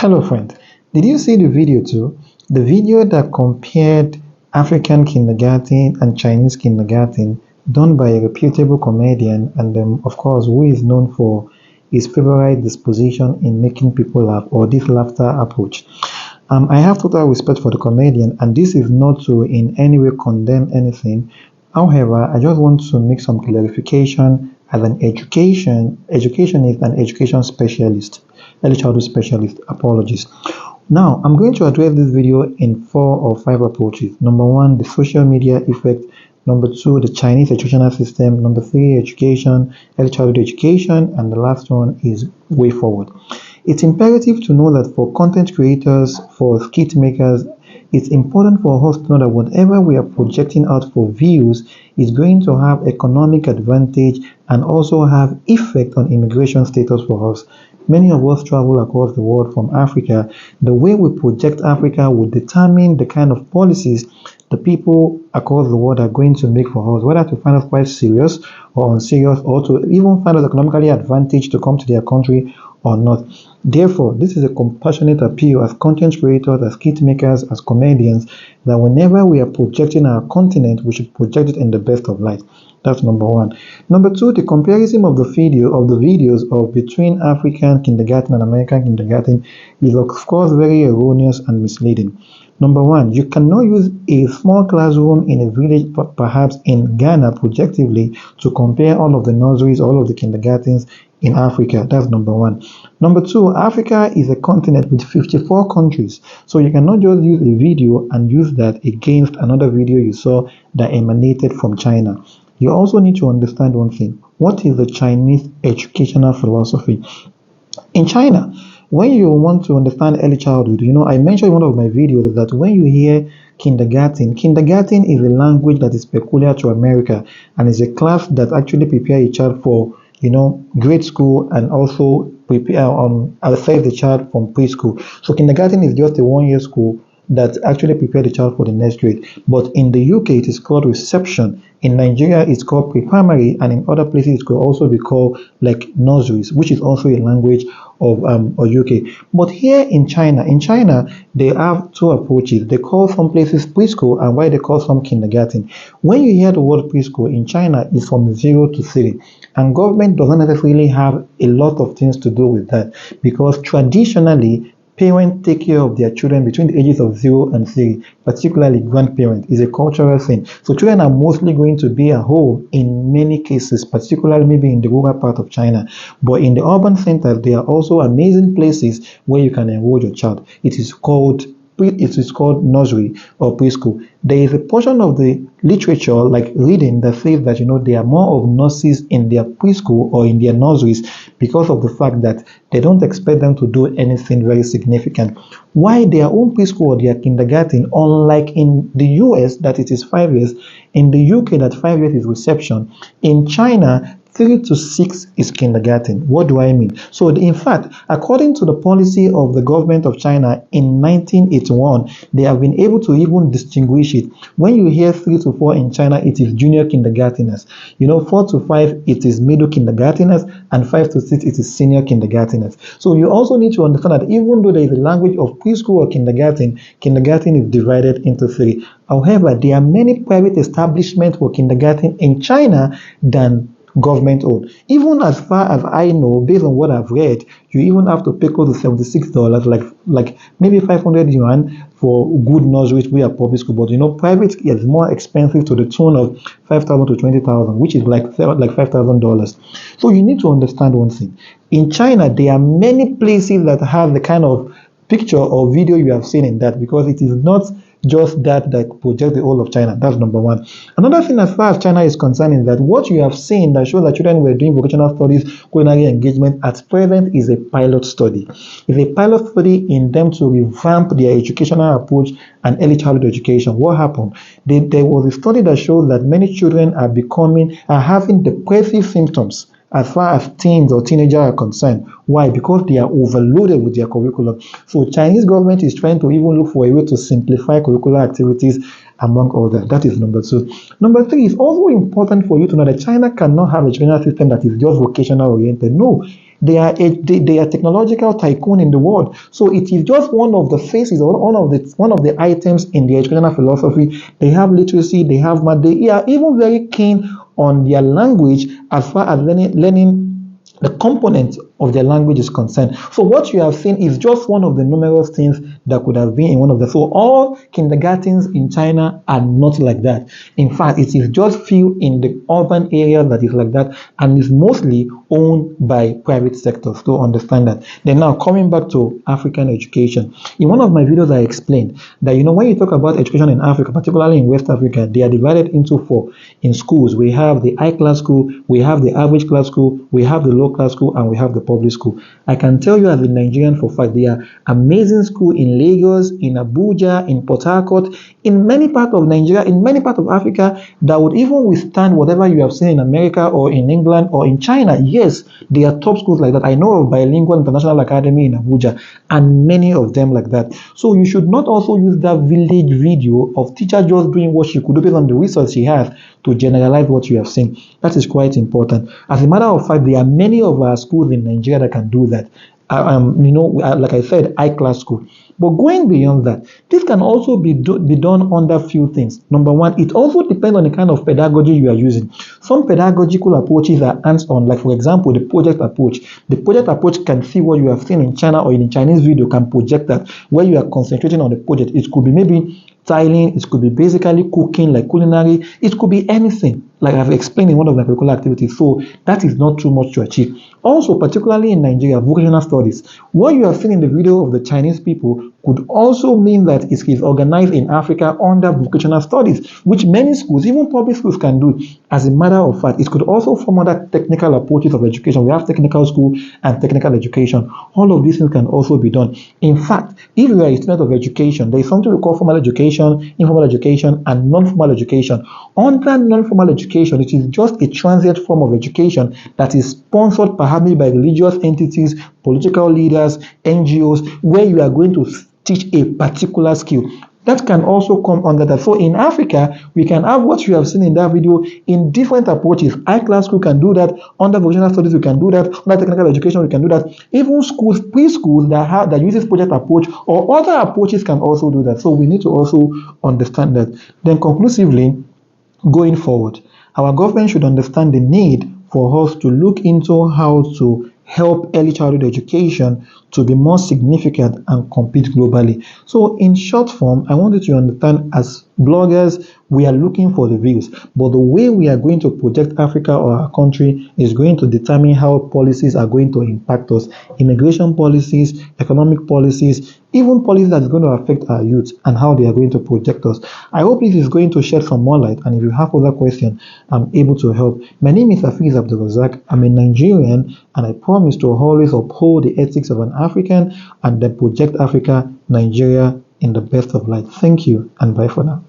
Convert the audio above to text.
Hello friend, did you see the video too? The video that compared African kindergarten and Chinese kindergarten done by a reputable comedian and of course who is known for his favorite disposition in making people laugh or this laughter approach. I have total respect for the comedian and this is not to in any way condemn anything. However, I just want to make some clarification as an educationist and education specialist, early childhood specialist. Apologies. Now, I'm going to address this video in 4 or 5 approaches. Number 1, the social media effect. Number 2, the Chinese educational system. Number 3, education, early childhood education. And the last one is way forward. It's imperative to know that for content creators, for skit makers, it's important for us to know that whatever we are projecting out for views is going to have economic advantage and also have effect on immigration status for us. Many of us travel across the world from Africa. The way we project Africa will determine the kind of policies the people across the world are going to make for us, whether to find us quite serious or unserious, or to even find us economically advantaged to come to their country or not. Therefore, this is a compassionate appeal as content creators, as skit makers, as comedians, that whenever we are projecting our continent, we should project it in the best of light. That's number 1. Number 2, the comparison of the videos of between African kindergarten and American kindergarten is of course very erroneous and misleading. Number 1, you cannot use a small classroom in a village, perhaps in Ghana, projectively, to compare all of the nurseries, all of the kindergartens in Africa. That's number 1. Number 2, Africa is a continent with 54 countries. So you cannot just use a video and use that against another video you saw that emanated from China. You also need to understand one thing. What is the Chinese educational philosophy? In China, when you want to understand early childhood, I mentioned in one of my videos that when you hear kindergarten is a language that is peculiar to America and is a class that actually prepares a child for grade school and also prepare assess the child from preschool. So kindergarten is just a 1-year school that actually prepare the child for the next grade. But in the UK, it is called reception. In Nigeria, it's called pre-primary, and in other places, it could also be called like nurseries, which is also a language of UK. But here in China, they have 2 approaches. They call some places preschool, and why they call some kindergarten. When you hear the word preschool in China, it's from 0 to 3. And government doesn't necessarily have a lot of things to do with that, because traditionally, parents take care of their children between the ages of 0 and 3, particularly grandparents. Is a cultural thing. So children are mostly going to be at home in many cases, particularly maybe in the rural part of China. But in the urban centers, there are also amazing places where you can enroll your child. It is called nursery or preschool. There is a portion of the literature, like reading, that says that there are more of nurses in their preschool or in their nurseries because of the fact that they don't expect them to do anything very significant. Why their own preschool or their kindergarten, unlike in the US that it is 5 years, in the UK that 5 years is reception, in China 3 to 6 is kindergarten. What do I mean? So in fact, according to the policy of the government of China in 1981, they have been able to even distinguish it. When you hear 3 to 4 in China, it is junior kindergarteners. 4 to 5, it is middle kindergarteners, and 5 to 6, it is senior kindergarteners. So you also need to understand that even though there is a language of preschool or kindergarten is divided into 3. However, there are many private establishments for kindergarten in China than government owned. Even as far as I know, based on what I've read, you even have to pay close to $76, like maybe 500 yuan for good nurseries we are public school. But private is more expensive to the tune of 5,000 to 20,000, which is like $5,000. So you need to understand one thing. In China, there are many places that have the kind of picture or video you have seen in that, because it is not just that project the whole of China. That's number 1. Another thing as far as China is concerned is that what you have seen that shows that children were doing vocational studies, culinary engagement at present is a pilot study. It's a pilot study in them to revamp their educational approach and early childhood education. What happened? There was a study that shows that many children are having depressive symptoms as far as teens or teenagers are concerned. Why? Because they are overloaded with their curriculum. So Chinese government is trying to even look for a way to simplify curricular activities among others. That is number 2. Number 3, it's also important for you to know that China cannot have a educational system that is just vocational oriented. No, They are technological tycoon in the world. So it is just one of the faces, or one of the items in the educational philosophy. They have literacy, they have math, they are even very keen on their language as far as learning the component of their language is concerned. So what you have seen is just one of the numerous things that could have been in one of the. So all kindergartens in China are not like that. In fact, it is just few in the urban area that is like that, and is mostly owned by private sectors. To understand that. Then now coming back to African education, in one of my videos I explained that when you talk about education in Africa, particularly in West Africa, they are divided into four. In schools, we have the high class school, we have the average class school, we have the low class school, and we have the public school. I can tell you as a Nigerian for fact, there are amazing schools in Lagos, in Abuja, in Port Harcourt, in many parts of Nigeria, in many parts of Africa that would even withstand whatever you have seen in America or in England or in China. Yes, there are top schools like that. I know of Bilingual International Academy in Abuja and many of them like that. So you should not also use that village video of teacher just doing what she could do based on the research she has to generalize what you have seen. That is quite important. As a matter of fact, there are many of our schools in Nigeria that can do that. Like I said, high class school. But going beyond that, this can also be done under few things. Number one, it also depends on the kind of pedagogy you are using. Some pedagogical approaches are hands-on, like for example, the project approach. The project approach can see what you have seen in China or in a Chinese video, can project that where you are concentrating on the project. It could be maybe tiling, it could be basically cooking, like culinary, it could be anything, like I've explained in one of my curricular activities. So that is not too much to achieve. Also, particularly in Nigeria, vocational studies, what you have seen in the video of the Chinese people could also mean that it is organized in Africa under vocational studies, which many schools, even public schools, can do. As a matter of fact, it could also form under technical approaches of education. We have technical school and technical education. All of these things can also be done. In fact, if you are a student of education, there is something we call formal education, informal education, and non-formal education. Under non-formal education, it is just a transient form of education that is sponsored perhaps by religious entities, political leaders, NGOs, where you are going to teach a particular skill. That can also come under that. So in Africa, we can have what you have seen in that video in different approaches. High class school can do that. Under vocational studies, we can do that. Under technical education, we can do that. Even schools, preschools that uses project approach or other approaches can also do that. So we need to also understand that. Then conclusively, going forward, our government should understand the need for us to look into how to help early childhood education to be more significant and compete globally. So in short form, I want you to understand, as bloggers, we are looking for the views, but the way we are going to project Africa or our country is going to determine how policies are going to impact us. Immigration policies, economic policies, even policies that is going to affect our youth and how they are going to project us. I hope this is going to shed some more light, and if you have other questions, I'm able to help. My name is Hafiz Abdulrazak. I'm a Nigerian, and I promise to always uphold the ethics of an African and then project Africa, Nigeria in the best of light. Thank you, and bye for now.